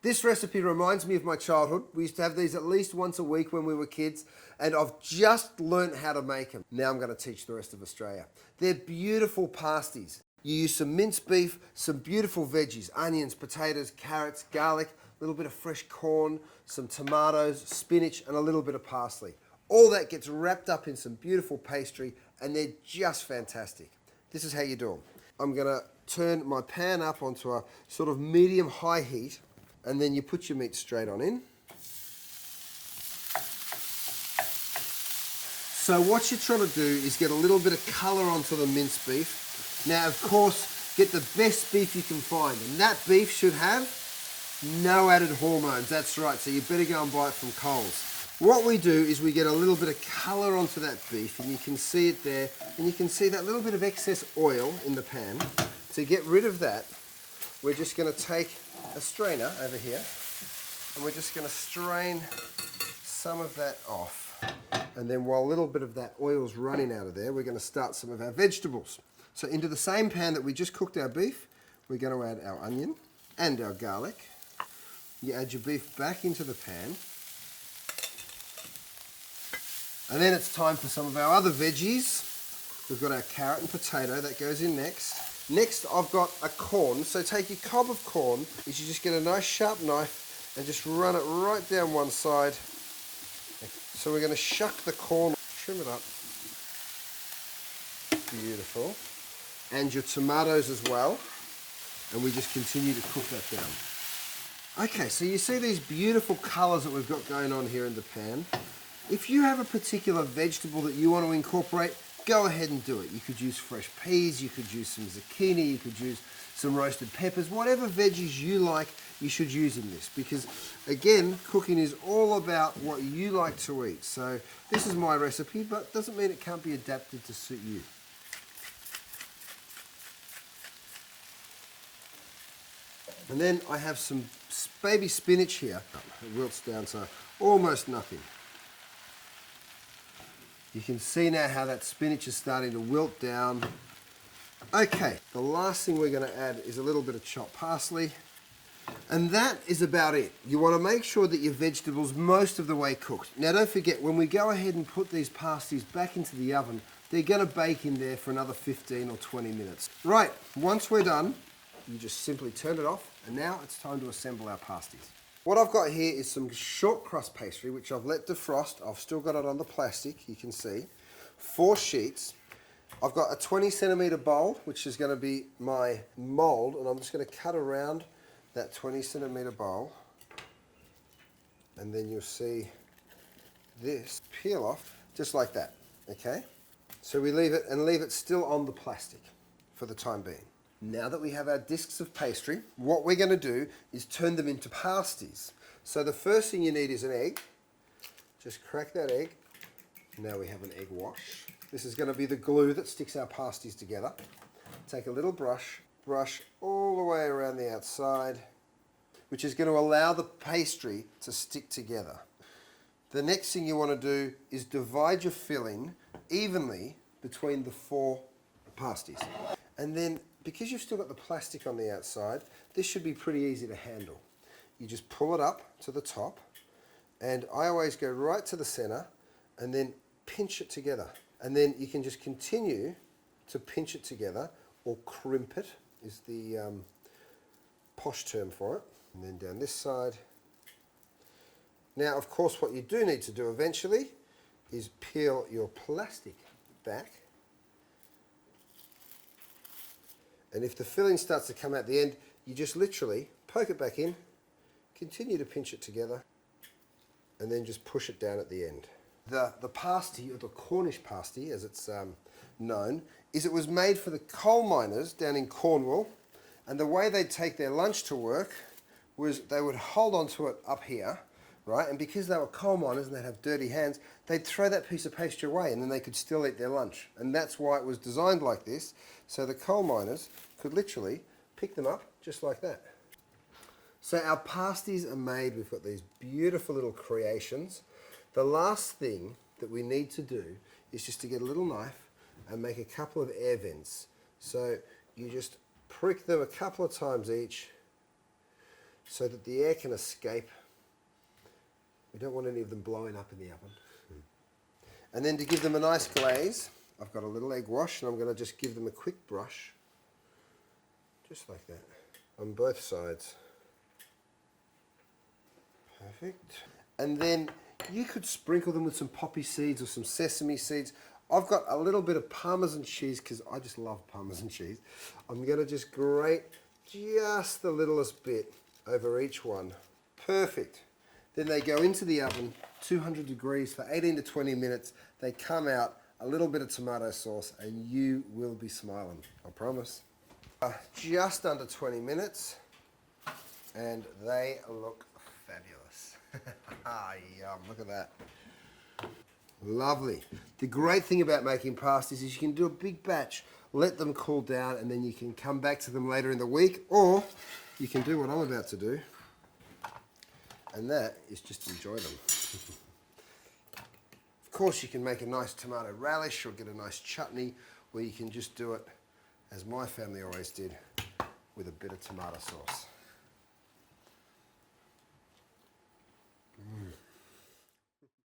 This recipe reminds me of my childhood. We used to have these at least once a week when we were kids, and I've just learnt how to make them. Now I'm going to teach the rest of Australia. They're beautiful pasties. You use some minced beef, some beautiful veggies, onions, potatoes, carrots, garlic, a little bit of fresh corn, some tomatoes, spinach, and a little bit of parsley. All that gets wrapped up in some beautiful pastry, and they're just fantastic. This is how you do them. I'm going to turn my pan up onto a sort of medium-high heat, and then you put your meat straight on in. So what you're trying to do is get a little bit of colour onto the minced beef. Now, of course, get the best beef you can find, and that beef should have no added hormones. That's right, so you better go and buy it from Coles. What we do is we get a little bit of colour onto that beef, and you can see it there, and you can see that little bit of excess oil in the pan. To get rid of that, we're just going to take a strainer over here, and we're just going to strain some of that off. And then while a little bit of that oil's running out of there, we're going to start some of our vegetables. So into the same pan that we just cooked our beef, we're going to add our onion and our garlic. You add your beef back into the pan. And then it's time for some of our other veggies. We've got our carrot and potato, that goes in next. Next, I've got a corn. So take your cob of corn, you just get a nice sharp knife and just run it right down one side. So we're going to shuck the corn, trim it up. Beautiful. And your tomatoes as well. And we just continue to cook that down. Okay, so you see these beautiful colours that we've got going on here in the pan. If you have a particular vegetable that you want to incorporate, go ahead and do it. You could use fresh peas, you could use some zucchini, you could use some roasted peppers, whatever veggies you like, you should use in this. Because again, cooking is all about what you like to eat. So this is my recipe, but doesn't mean it can't be adapted to suit you. And then I have some baby spinach here. It wilts down to almost nothing. You can see now how that spinach is starting to wilt down. Okay, the last thing we're going to add is a little bit of chopped parsley. And that is about it. You want to make sure that your vegetables most of the way cooked. Now don't forget, when we go ahead and put these pasties back into the oven, they're going to bake in there for another 15 or 20 minutes. Right, once we're done, you just simply turn it off, and now it's time to assemble our pasties. What I've got here is some short crust pastry, which I've let defrost. I've still got it on the plastic, you can see. 4 sheets. I've got a 20 centimetre bowl, which is going to be my mould, and I'm just going to cut around that 20 centimetre bowl. And then you'll see this peel off, just like that, okay? So we leave it still on the plastic for the time being. Now that we have our discs of pastry, what we're going to do is turn them into pasties. So the first thing you need is an egg. Just crack that egg. Now we have an egg wash. This is going to be the glue that sticks our pasties together. Take a little brush, brush all the way around the outside, which is going to allow the pastry to stick together. The next thing you want to do is divide your filling evenly between the 4 pasties. And then, because you've still got the plastic on the outside, this should be pretty easy to handle. You just pull it up to the top, and I always go right to the center and then pinch it together. And then you can just continue to pinch it together, or crimp it is the posh term for it. And then down this side. Now, of course, what you do need to do eventually is peel your plastic back. And if the filling starts to come out the end, you just literally poke it back in, continue to pinch it together, and then just push it down at the end. The pasty, or the Cornish pasty as it's known, it was made for the coal miners down in Cornwall, and the way they'd take their lunch to work was they would hold onto it up here, right? And because they were coal miners and they'd have dirty hands, they'd throw that piece of pastry away, and then they could still eat their lunch. And that's why it was designed like this, so the coal miners could literally pick them up just like that. So our pasties are made. We've got these beautiful little creations. The last thing that we need to do is just to get a little knife and make a couple of air vents. So you just prick them a couple of times each, so that the air can escape. We don't want any of them blowing up in the oven. And then to give them a nice glaze, I've got a little egg wash and I'm going to just give them a quick brush, just like that, on both sides. Perfect. And then you could sprinkle them with some poppy seeds or some sesame seeds. I've got a little bit of Parmesan cheese because I just love Parmesan cheese. I'm going to just grate just the littlest bit over each one. Perfect. Then they go into the oven, 200 degrees for 18 to 20 minutes. They come out, a little bit of tomato sauce, and you will be smiling, I promise. Just under 20 minutes, and they look fabulous. Yum, look at that. Lovely. The great thing about making pasties is you can do a big batch, let them cool down, and then you can come back to them later in the week, or you can do what I'm about to do, and that is just enjoy them. Of course, you can make a nice tomato relish or get a nice chutney, or you can just do it as my family always did, with a bit of tomato sauce.